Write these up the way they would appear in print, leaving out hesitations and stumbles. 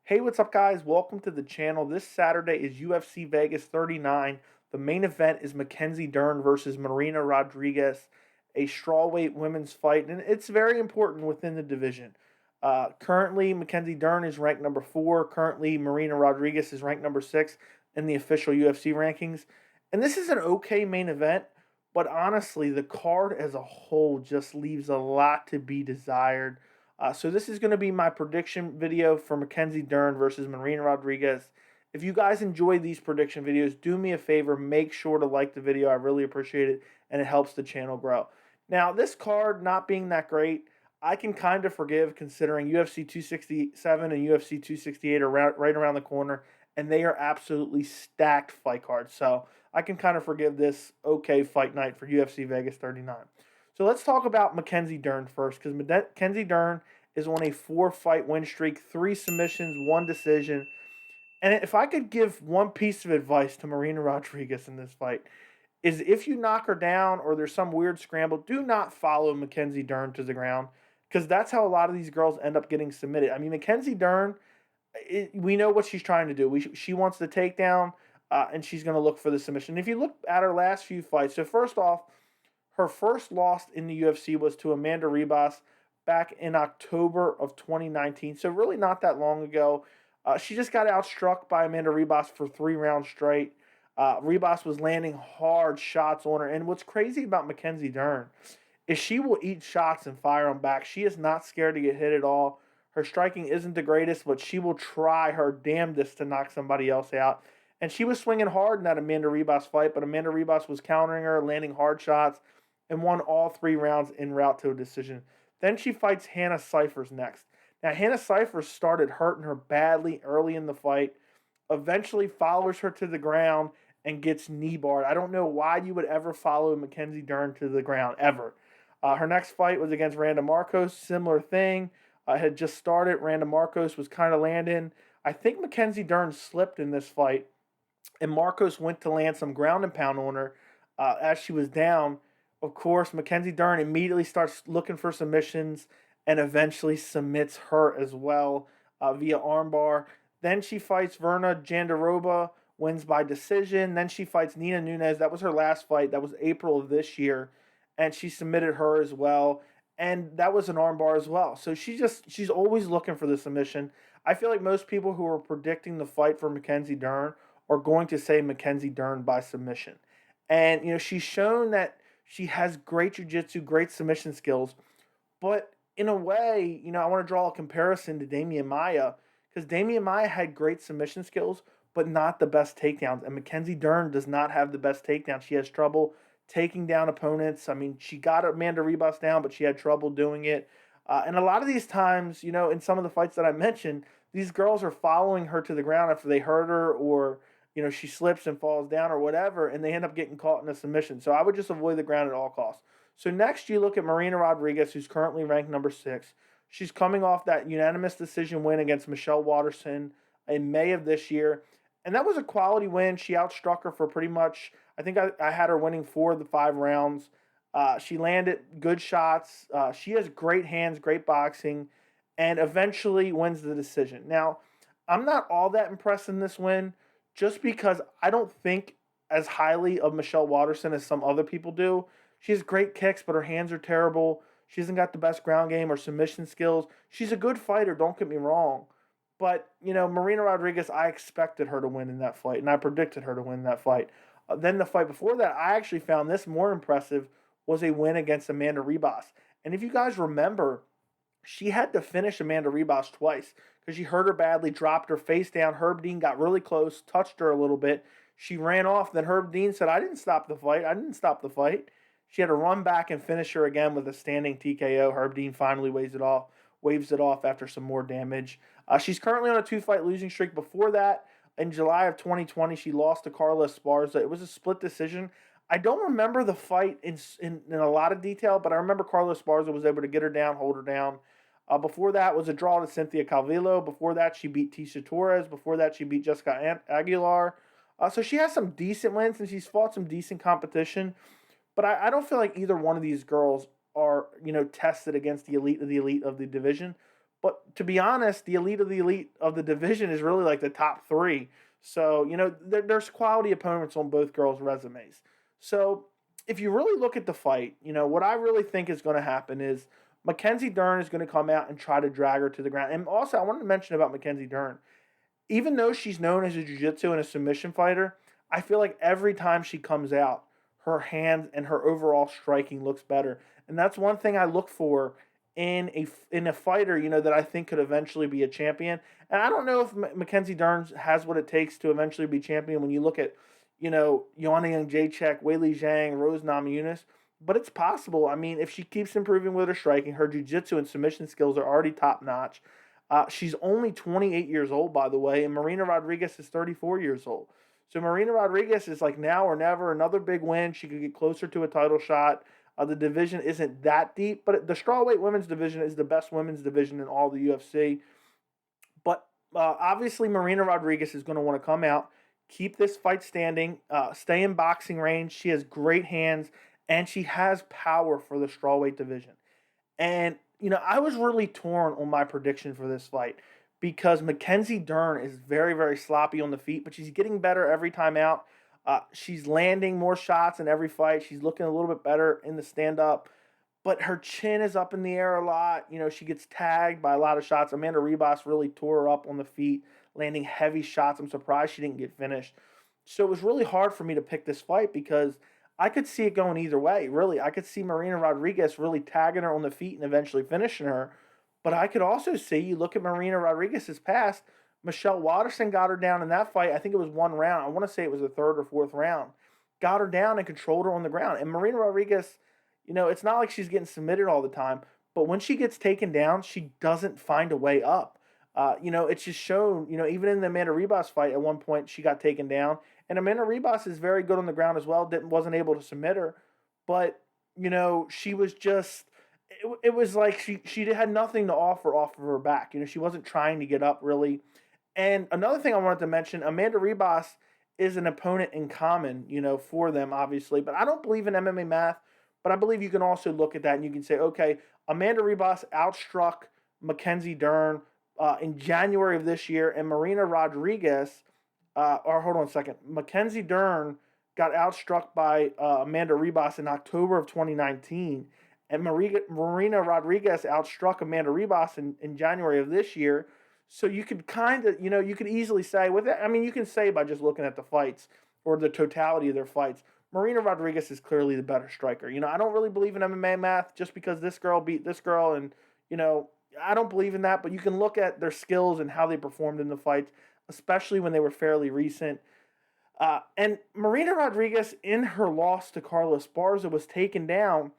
Hey, what's up, guys? Welcome to the channel. This Saturday is UFC Vegas 39. The main event is Mackenzie Dern versus Marina Rodriguez, a strawweight women's fight, and it's very important within the division. Currently, Mackenzie Dern is ranked number 4. Currently, Marina Rodriguez is ranked number 6 in the official UFC rankings. And this is an okay main event, but honestly, the card as a whole just leaves a lot to be desired. So this is going to be my prediction video for Mackenzie Dern versus Marina Rodriguez. If you guys enjoy these prediction videos, do me a favor, make sure to like the video. I really appreciate it, and it helps the channel grow. Now, this card not being that great, I can kind of forgive considering UFC 267 and UFC 268 are right around the corner, and they are absolutely stacked fight cards. So I can kind of forgive this okay fight night for UFC Vegas 39. So let's talk about Mackenzie Dern first, because Mackenzie Dern is on a 4-fight win streak, 3 submissions, 1 decision. And if I could give one piece of advice to Marina Rodriguez in this fight, is if you knock her down or there's some weird scramble, do not follow Mackenzie Dern to the ground, because that's how a lot of these girls end up getting submitted. I mean, Mackenzie Dern, we know what she's trying to do. She wants the takedown, and she's going to look for the submission. If you look at her last few fights, so first off, her first loss in the UFC was to Amanda Ribas back in October of 2019, so really not that long ago. She just got outstruck by Amanda Ribas for 3 rounds straight. Ribas was landing hard shots on her, and what's crazy about Mackenzie Dern is she will eat shots and fire them back. She is not scared to get hit at all. Her striking isn't the greatest, but she will try her damnedest to knock somebody else out. And she was swinging hard in that Amanda Ribas fight, but Amanda Ribas was countering her, landing hard shots, and won all 3 rounds en route to a decision. Then she fights Hannah Cifers next. Now, Hannah Cifers started hurting her badly early in the fight, eventually follows her to the ground and gets knee barred. I don't know why you would ever follow Mackenzie Dern to the ground, ever. Her next fight was against Randa Marcos, similar thing. Had just started. Randa Marcos was kind of landing. I think Mackenzie Dern slipped in this fight, and Marcos went to land some ground and pound on her as she was down. Of course, Mackenzie Dern immediately starts looking for submissions and eventually submits her as well via armbar. Then she fights Verna Jandiroba, wins by decision. Then she fights Nina Nunes. That was her last fight. That was April of this year, and she submitted her as well. And that was an armbar as well. So she's always looking for the submission. I feel like most people who are predicting the fight for Mackenzie Dern are going to say Mackenzie Dern by submission. And she's shown that she has great jiu-jitsu, great submission skills. But in a way, I want to draw a comparison to Damian Maia, because Damian Maia had great submission skills, but not the best takedowns. And Mackenzie Dern does not have the best takedowns. She has trouble taking down opponents. I mean, she got Amanda Ribas down, but she had trouble doing it. And a lot of these times, in some of the fights that I mentioned, these girls are following her to the ground after they hurt her, or she slips and falls down or whatever, and they end up getting caught in a submission. So I would just avoid the ground at all costs. So next you look at Marina Rodriguez, who's currently ranked number 6. She's coming off that unanimous decision win against Michelle Waterson in May of this year. And that was a quality win. She outstruck her for pretty much, I think I had her winning 4 of the 5 rounds. She landed good shots. She has great hands, great boxing, and eventually wins the decision. Now, I'm not all that impressed in this win, just because I don't think as highly of Michelle Waterson as some other people do. She has great kicks, but her hands are terrible. She hasn't got the best ground game or submission skills. She's a good fighter, don't get me wrong. But, Marina Rodriguez, I expected her to win in that fight, and I predicted her to win that fight. Then the fight before that, I actually found this more impressive, was a win against Amanda Ribas. And if you guys remember, she had to finish Amanda Ribas twice because she hurt her badly, dropped her face down. Herb Dean got really close, touched her a little bit. She ran off. Then Herb Dean said, I didn't stop the fight. I didn't stop the fight. She had to run back and finish her again with a standing TKO. Herb Dean finally waves it off after some more damage. She's currently on a 2-fight losing streak. Before that, in July of 2020, she lost to Carla Esparza. It was a split decision. I don't remember the fight in a lot of detail, but I remember Carla Esparza was able to get her down, hold her down. Before that was a draw to Cynthia Calvillo. Before that, she beat Tisha Torres. Before that, she beat Jessica Aguilar. So she has some decent wins, and she's fought some decent competition. But I don't feel like either one of these girls are, tested against the elite of the division. But to be honest, the elite of the division is really like the top three. So, there's quality opponents on both girls' resumes. So, if you really look at the fight, what I really think is going to happen is Mackenzie Dern is going to come out and try to drag her to the ground. And also, I wanted to mention about Mackenzie Dern. Even though she's known as a jiu-jitsu and a submission fighter, I feel like every time she comes out, her hands and her overall striking looks better. And that's one thing I look for in a fighter, that I think could eventually be a champion. And I don't know if Mackenzie Dern has what it takes to eventually be champion when you look at, Joanna Jacek, Weili Zhang, Rose Namajunas. But it's possible. I mean, if she keeps improving with her striking, her jiu-jitsu and submission skills are already top notch. She's only 28 years old, by the way, and Marina Rodriguez is 34 years old. So Marina Rodriguez is like now or never, another big win. She could get closer to a title shot. The division isn't that deep, but the strawweight women's division is the best women's division in all the UFC. But obviously, Marina Rodriguez is going to want to come out, keep this fight standing, stay in boxing range. She has great hands, and she has power for the strawweight division. And, I was really torn on my prediction for this fight because Mackenzie Dern is very, very sloppy on the feet, but she's getting better every time out. She's landing more shots in every fight. She's looking a little bit better in the stand up, but her chin is up in the air a lot. She gets tagged by a lot of shots. Amanda Ribas really tore her up on the feet, landing heavy shots. I'm surprised she didn't get finished. So it was really hard for me to pick this fight because I could see it going either way, really. I could see Marina Rodriguez really tagging her on the feet and eventually finishing her. But I could also see, you look at Marina Rodriguez's past, Michelle Waterson got her down in that fight. I think it was one round. I want to say it was the third or fourth round. Got her down and controlled her on the ground. And Marina Rodriguez, it's not like she's getting submitted all the time, but when she gets taken down, she doesn't find a way up. It's just shown, even in the Amanda Ribas fight, at one point she got taken down. And Amanda Ribas is very good on the ground as well, wasn't able to submit her. But, she was just, it was like she had nothing to offer off of her back. She wasn't trying to get up really. And another thing I wanted to mention, Amanda Ribas is an opponent in common, for them, obviously. But I don't believe in MMA math, but I believe you can also look at that and you can say, okay, Amanda Ribas outstruck Mackenzie Dern in January of this year, and Marina Rodriguez, or hold on a second, Mackenzie Dern got outstruck by Amanda Ribas in October of 2019, and Marina Rodriguez outstruck Amanda Ribas in January of this year. So you could kind of, you could easily say with it. I mean, you can say by just looking at the fights or the totality of their fights, Marina Rodriguez is clearly the better striker. I don't really believe in MMA math just because this girl beat this girl, and I don't believe in that. But you can look at their skills and how they performed in the fights, especially when they were fairly recent. And Marina Rodriguez, in her loss to Carla Esparza, was taken down.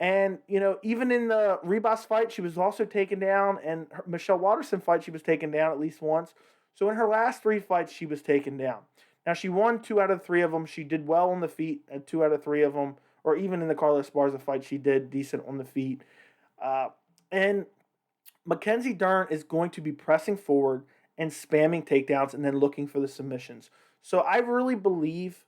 And, even in the Ribas fight, she was also taken down. And her Michelle Waterson fight, she was taken down at least once. So in her last three fights, she was taken down. Now, she won 2 out of 3 of them. She did well on the feet at 2 out of 3 of them. Or even in the Carla Esparza fight, she did decent on the feet. And Mackenzie Dern is going to be pressing forward and spamming takedowns and then looking for the submissions. So I really believe,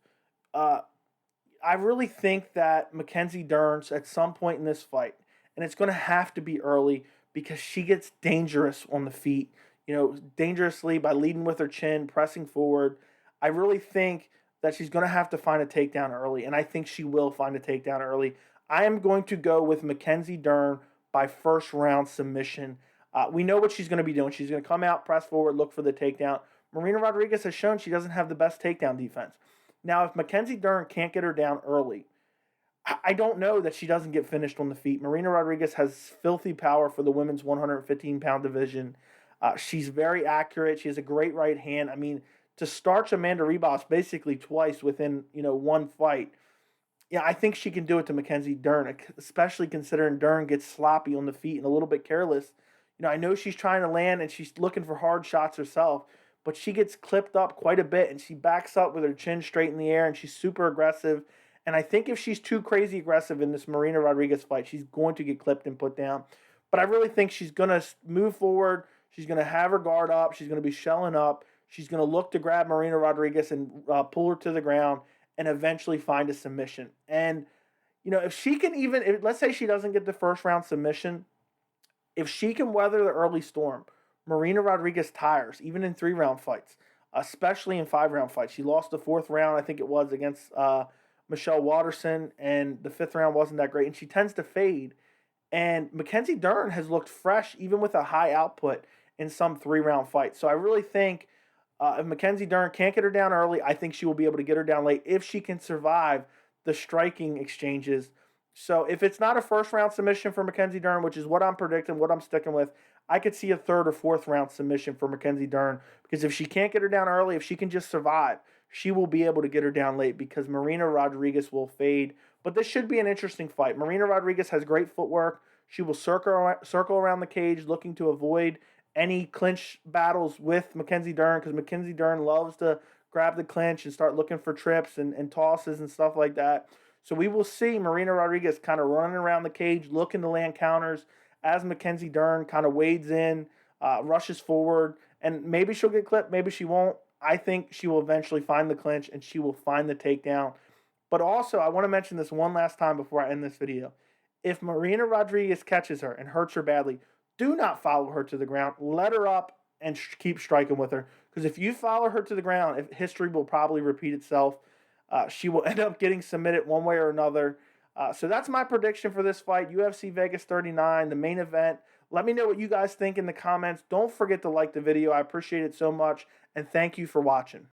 I really think that Mackenzie Dern at some point in this fight, and it's going to have to be early because she gets dangerous on the feet, dangerously by leading with her chin, pressing forward. I really think that she's going to have to find a takedown early, and I think she will find a takedown early. I am going to go with Mackenzie Dern by first round submission. We know what she's going to be doing. She's going to come out, press forward, look for the takedown. Marina Rodriguez has shown she doesn't have the best takedown defense. Now, if Mackenzie Dern can't get her down early, I don't know that she doesn't get finished on the feet. Marina Rodriguez has filthy power for the women's 115-pound division. She's very accurate. She has a great right hand. I mean, to starch Amanda Ribas basically twice within, one fight, yeah, I think she can do it to Mackenzie Dern, especially considering Dern gets sloppy on the feet and a little bit careless. I know she's trying to land and she's looking for hard shots herself, but she gets clipped up quite a bit and she backs up with her chin straight in the air and she's super aggressive. And I think if she's too crazy aggressive in this Marina Rodriguez fight, she's going to get clipped and put down. But I really think she's going to move forward. She's going to have her guard up. She's going to be shelling up. She's going to look to grab Marina Rodriguez and pull her to the ground and eventually find a submission. And, if she can let's say she doesn't get the first round submission, If she can weather the early storm, Marina Rodriguez tires, even in 3-round fights, especially in 5-round fights. She lost the 4th round, I think it was, against Michelle Watterson, and the 5th round wasn't that great, and she tends to fade. And Mackenzie Dern has looked fresh, even with a high output in some 3-round fights. So I really think if Mackenzie Dern can't get her down early, I think she will be able to get her down late if she can survive the striking exchanges. So if it's not a 1st-round submission for Mackenzie Dern, which is what I'm predicting, what I'm sticking with, I could see a 3rd or 4th-round submission for Mackenzie Dern, because if she can't get her down early, if she can just survive, she will be able to get her down late because Marina Rodriguez will fade. But this should be an interesting fight. Marina Rodriguez has great footwork. She will circle around the cage looking to avoid any clinch battles with Mackenzie Dern, because Mackenzie Dern loves to grab the clinch and start looking for trips and tosses and stuff like that. So we will see Marina Rodriguez kind of running around the cage, looking to land counters as Mackenzie Dern kind of wades in, rushes forward, and maybe she'll get clipped, maybe she won't. I think she will eventually find the clinch and she will find the takedown. But also, I want to mention this one last time before I end this video. If Marina Rodriguez catches her and hurts her badly, do not follow her to the ground. Let her up and keep striking with her. Because if you follow her to the ground, history will probably repeat itself. She will end up getting submitted one way or another. So that's my prediction for this fight, UFC Vegas 39, the main event. Let me know what you guys think in the comments. Don't forget to like the video. I appreciate it so much, and thank you for watching.